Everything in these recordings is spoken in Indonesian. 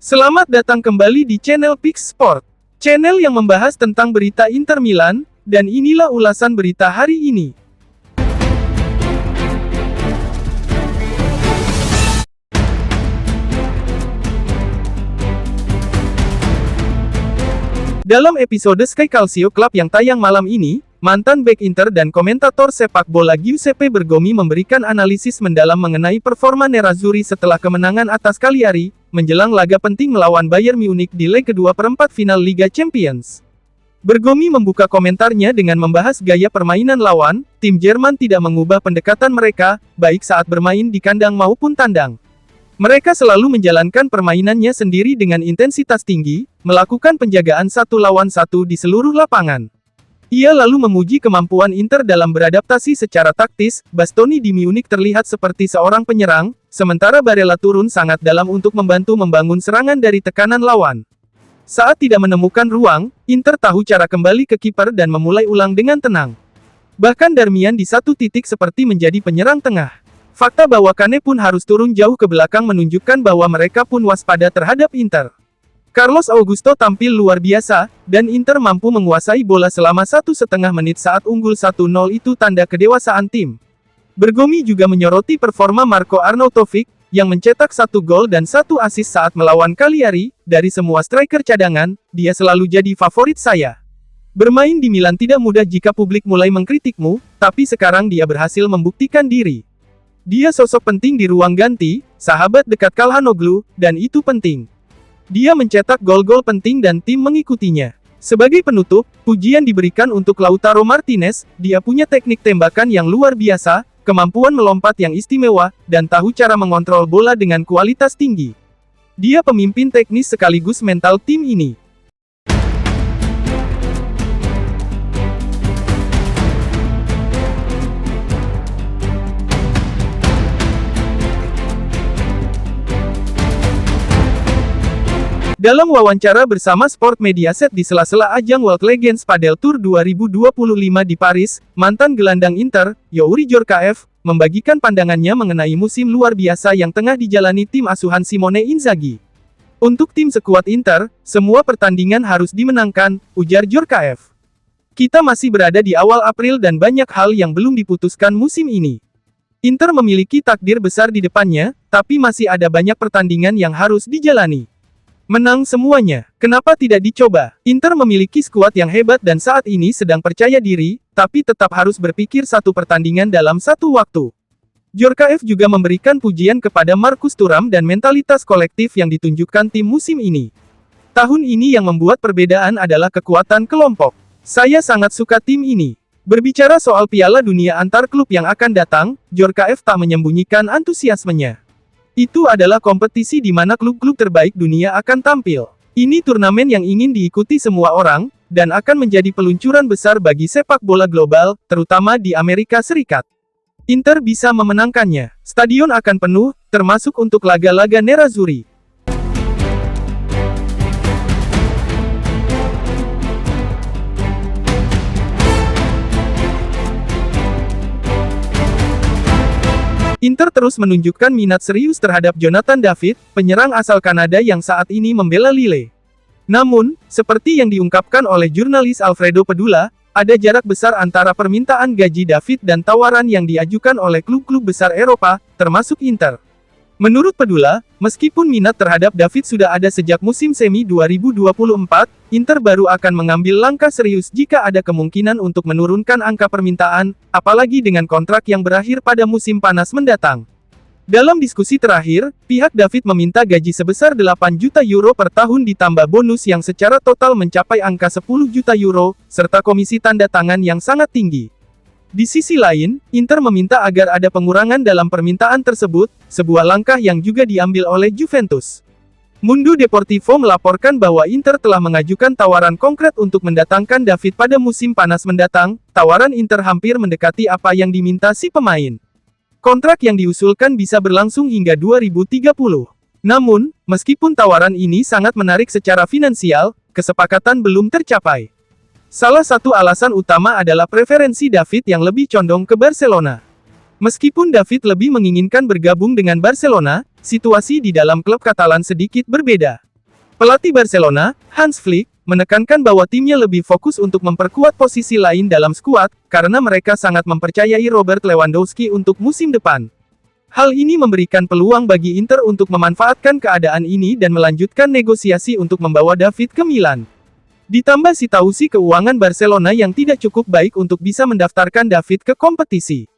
Selamat datang kembali di channel Pix Sport, channel yang membahas tentang berita Inter Milan, dan inilah ulasan berita hari ini. Dalam episode Sky Calcio Club yang tayang malam ini, mantan bek Inter dan komentator sepak bola Giuseppe Bergomi memberikan analisis mendalam mengenai performa Nerazzurri setelah kemenangan atas Cagliari, menjelang laga penting melawan Bayern Munich di leg kedua perempat final Liga Champions. Bergomi membuka komentarnya dengan membahas gaya permainan lawan, tim Jerman tidak mengubah pendekatan mereka, baik saat bermain di kandang maupun tandang. Mereka selalu menjalankan permainannya sendiri dengan intensitas tinggi, melakukan penjagaan satu lawan satu di seluruh lapangan. Ia lalu memuji kemampuan Inter dalam beradaptasi secara taktis. Bastoni di Munich terlihat seperti seorang penyerang, sementara Barella turun sangat dalam untuk membantu membangun serangan dari tekanan lawan. Saat tidak menemukan ruang, Inter tahu cara kembali ke kiper dan memulai ulang dengan tenang. Bahkan Darmian di satu titik seperti menjadi penyerang tengah. Fakta bahwa Kane pun harus turun jauh ke belakang menunjukkan bahwa mereka pun waspada terhadap Inter. Carlos Augusto tampil luar biasa, dan Inter mampu menguasai bola selama 1,5 menit saat unggul 1-0 itu tanda kedewasaan tim. Bergomi juga menyoroti performa Marco Arnautovic, yang mencetak 1 gol dan 1 assist saat melawan Cagliari. Dari semua striker cadangan, dia selalu jadi favorit saya. Bermain di Milan tidak mudah jika publik mulai mengkritikmu, tapi sekarang dia berhasil membuktikan diri. Dia sosok penting di ruang ganti, sahabat dekat Calhanoglu, dan itu penting. Dia mencetak gol-gol penting dan tim mengikutinya. Sebagai penutup, pujian diberikan untuk Lautaro Martinez. Dia punya teknik tembakan yang luar biasa, kemampuan melompat yang istimewa, dan tahu cara mengontrol bola dengan kualitas tinggi. Dia pemimpin teknis sekaligus mental tim ini. Dalam wawancara bersama Sport Mediaset di sela-sela ajang World Legends Padel Tour 2025 di Paris, mantan gelandang Inter, Youri Djorkaeff, membagikan pandangannya mengenai musim luar biasa yang tengah dijalani tim asuhan Simone Inzaghi. Untuk tim sekuat Inter, semua pertandingan harus dimenangkan, ujar Djorkaeff. Kita masih berada di awal April dan banyak hal yang belum diputuskan musim ini. Inter memiliki takdir besar di depannya, tapi masih ada banyak pertandingan yang harus dijalani. Menang semuanya, kenapa tidak dicoba? Inter memiliki skuad yang hebat dan saat ini sedang percaya diri, tapi tetap harus berpikir satu pertandingan dalam satu waktu. Djorkaeff juga memberikan pujian kepada Marcus Thuram dan mentalitas kolektif yang ditunjukkan tim musim ini. Tahun ini yang membuat perbedaan adalah kekuatan kelompok. Saya sangat suka tim ini. Berbicara soal Piala Dunia antar klub yang akan datang, Djorkaeff tak menyembunyikan antusiasmenya. Itu adalah kompetisi di mana klub-klub terbaik dunia akan tampil. Ini turnamen yang ingin diikuti semua orang, dan akan menjadi peluncuran besar bagi sepak bola global, terutama di Amerika Serikat. Inter bisa memenangkannya. Stadion akan penuh, termasuk untuk laga-laga Nerazzurri. Inter terus menunjukkan minat serius terhadap Jonathan David, penyerang asal Kanada yang saat ini membela Lille. Namun, seperti yang diungkapkan oleh jurnalis Alfredo Pedula, ada jarak besar antara permintaan gaji David dan tawaran yang diajukan oleh klub-klub besar Eropa, termasuk Inter. Menurut Pedula, meskipun minat terhadap David sudah ada sejak musim semi 2024, Inter baru akan mengambil langkah serius jika ada kemungkinan untuk menurunkan angka permintaan, apalagi dengan kontrak yang berakhir pada musim panas mendatang. Dalam diskusi terakhir, pihak David meminta gaji sebesar 8 juta euro per tahun ditambah bonus yang secara total mencapai angka 10 juta euro, serta komisi tanda tangan yang sangat tinggi. Di sisi lain, Inter meminta agar ada pengurangan dalam permintaan tersebut, sebuah langkah yang juga diambil oleh Juventus. Mundo Deportivo melaporkan bahwa Inter telah mengajukan tawaran konkret untuk mendatangkan David pada musim panas mendatang. Tawaran Inter hampir mendekati apa yang diminta si pemain. Kontrak yang diusulkan bisa berlangsung hingga 2030. Namun, meskipun tawaran ini sangat menarik secara finansial, kesepakatan belum tercapai. Salah satu alasan utama adalah preferensi David yang lebih condong ke Barcelona. Meskipun David lebih menginginkan bergabung dengan Barcelona, situasi di dalam klub Katalan sedikit berbeda. Pelatih Barcelona, Hans Flick, menekankan bahwa timnya lebih fokus untuk memperkuat posisi lain dalam skuad, karena mereka sangat mempercayai Robert Lewandowski untuk musim depan. Hal ini memberikan peluang bagi Inter untuk memanfaatkan keadaan ini dan melanjutkan negosiasi untuk membawa David ke Milan. Ditambah situasi keuangan Barcelona yang tidak cukup baik untuk bisa mendaftarkan David ke kompetisi.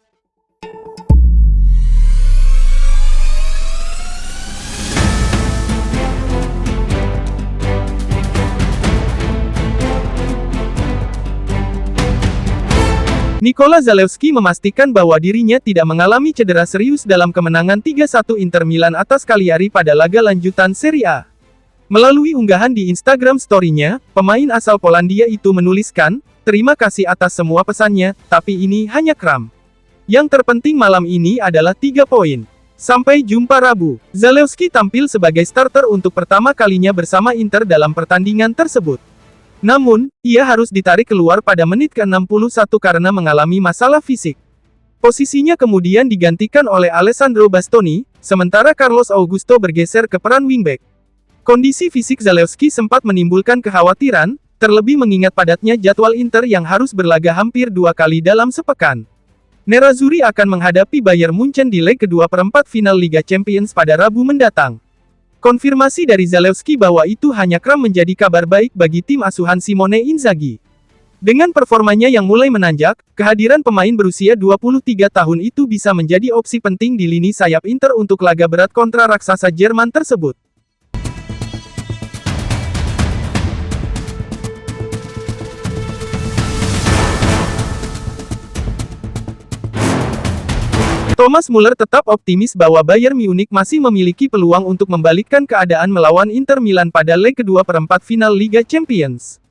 Nikola Zalewski memastikan bahwa dirinya tidak mengalami cedera serius dalam kemenangan 3-1 Inter Milan atas Cagliari pada laga lanjutan Serie A. Melalui unggahan di Instagram story-nya, pemain asal Polandia itu menuliskan, "Terima kasih atas semua pesannya, tapi ini hanya kram. Yang terpenting malam ini adalah 3 poin. Sampai jumpa Rabu." Zalewski tampil sebagai starter untuk pertama kalinya bersama Inter dalam pertandingan tersebut. Namun, ia harus ditarik keluar pada menit ke-61 karena mengalami masalah fisik. Posisinya kemudian digantikan oleh Alessandro Bastoni, sementara Carlos Augusto bergeser ke peran wingback. Kondisi fisik Zalewski sempat menimbulkan kekhawatiran, terlebih mengingat padatnya jadwal Inter yang harus berlaga hampir 2 kali dalam sepekan. Nerazzurri akan menghadapi Bayern Munchen di leg kedua perempat final Liga Champions pada Rabu mendatang. Konfirmasi dari Zalewski bahwa itu hanya kram menjadi kabar baik bagi tim asuhan Simone Inzaghi. Dengan performanya yang mulai menanjak, kehadiran pemain berusia 23 tahun itu bisa menjadi opsi penting di lini sayap Inter untuk laga berat kontra raksasa Jerman tersebut. Thomas Muller tetap optimis bahwa Bayern Munich masih memiliki peluang untuk membalikkan keadaan melawan Inter Milan pada leg kedua perempat final Liga Champions.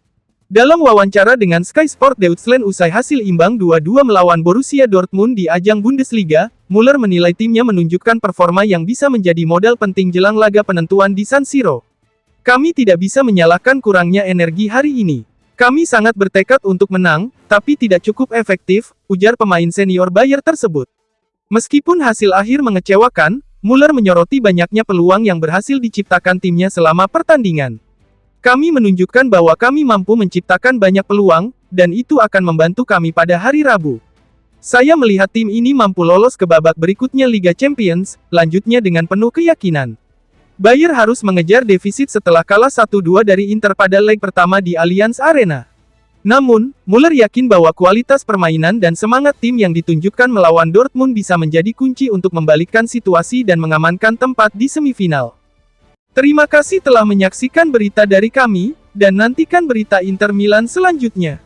Dalam wawancara dengan Sky Sport Deutschland usai hasil imbang 2-2 melawan Borussia Dortmund di ajang Bundesliga, Muller menilai timnya menunjukkan performa yang bisa menjadi modal penting jelang laga penentuan di San Siro. "Kami tidak bisa menyalahkan kurangnya energi hari ini. Kami sangat bertekad untuk menang, tapi tidak cukup efektif," ujar pemain senior Bayern tersebut. Meskipun hasil akhir mengecewakan, Muller menyoroti banyaknya peluang yang berhasil diciptakan timnya selama pertandingan. "Kami menunjukkan bahwa kami mampu menciptakan banyak peluang, dan itu akan membantu kami pada hari Rabu. Saya melihat tim ini mampu lolos ke babak berikutnya Liga Champions," lanjutnya dengan penuh keyakinan. Bayern harus mengejar defisit setelah kalah 1-2 dari Inter pada leg pertama di Allianz Arena. Namun, Muller yakin bahwa kualitas permainan dan semangat tim yang ditunjukkan melawan Dortmund bisa menjadi kunci untuk membalikkan situasi dan mengamankan tempat di semifinal. Terima kasih telah menyaksikan berita dari kami, dan nantikan berita Inter Milan selanjutnya.